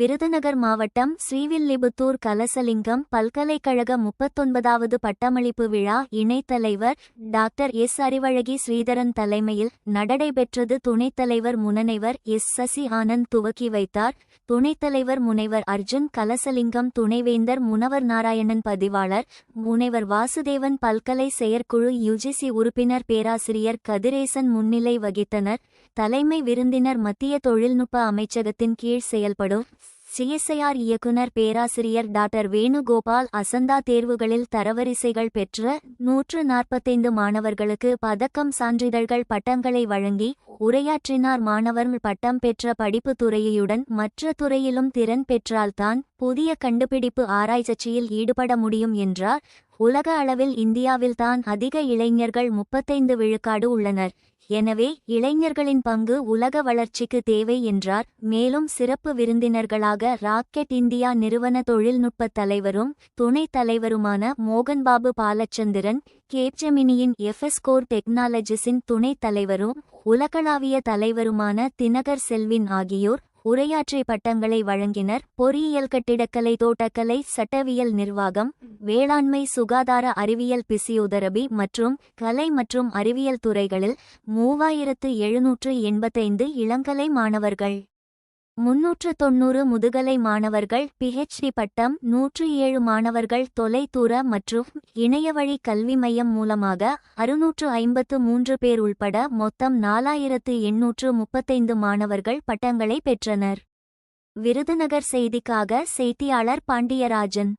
விருதுநகர் மாவட்டம் ஸ்ரீவில்லிபுத்தூர் கலசலிங்கம் பல்கலைக்கழக 39வது பட்டமளிப்பு விழா இணைத்தலைவர் டாக்டர் எஸ். அறிவழகி ஸ்ரீதரன் தலைமையில் நடைபெற்றது. துணைத்தலைவர் முனைவர் எஸ். சசி ஆனந்த் துவக்கி வைத்தார். துணைத்தலைவர் முனைவர் அர்ஜுன் கலசலிங்கம், துணைவேந்தர் முனவர் நாராயணன், பதிவாளர் முனைவர் வாசுதேவன், பல்கலை செயற்குழு யுஜிசி உறுப்பினர் பேராசிரியர் கதிரேசன் முன்னிலை வகித்தனர். தலைமை விருந்தினர் மத்திய தொழில்நுட்ப அமைச்சகத்தின் கீழ் செயல்படும் சிஎஸ்ஐஆர் இயக்குனர் பேராசிரியர் டாக்டர் வேணுகோபால். அசந்தா தேர்வுகளில் தரவரிசைகள் பெற்ற 145 மாணவர்களுக்கு பதக்கம், சான்றிதழ்கள், பட்டங்களை வழங்கி உரையாற்றினார். மாணவர்கள் பட்டம் பெற்ற படிப்பு துறையுடன் மற்ற துறையிலும் திறன் பெற்றால்தான் புதிய கண்டுபிடிப்பு ஆராய்ச்சியில் ஈடுபட முடியும் என்றார். உலக அளவில் இந்தியாவில்தான் அதிக இளைஞர்கள் 35 விழுக்காடு உள்ளனர். எனவே இளைஞர்களின் பங்கு உலக வளர்ச்சிக்கு தேவை என்றார். மேலும் சிறப்பு விருந்தினர்களாக ராக்கெட் இந்தியா நிறுவன தொழில்நுட்ப தலைவரும் துணைத் தலைவருமான மோகன்பாபு பாலச்சந்திரன், கேப்ஜெமினியின் எஃப்எஸ்கோர் டெக்னாலஜிஸின் துணைத் தலைவரும் உலகளாவிய தலைவருமான தினகர் செல்வின் ஆகியோர் உரையாற்றி பட்டங்களை வழங்கினர். பொறியியல், கட்டிடக்கலை, தோட்டக்கலை, சட்டவியல், நிர்வாகம், வேளாண்மை, சுகாதார அறிவியல், பிசியோதெரபி மற்றும் கலை மற்றும் அறிவியல் துறைகளில் 3785 இளங்கலை மாணவர்கள், 390 முதுகலை மாணவர்கள், PhD பட்டம், 107 மாணவர்கள் தொலைதூர மற்றும் இணையவழி கல்வி மையம் மூலமாக 653 பேர் உள்பட மொத்தம் 4835 மாணவர்கள் பட்டங்களை பெற்றனர். விருதுநகர் செய்திக்காக செய்தியாளர் பாண்டியராஜன்.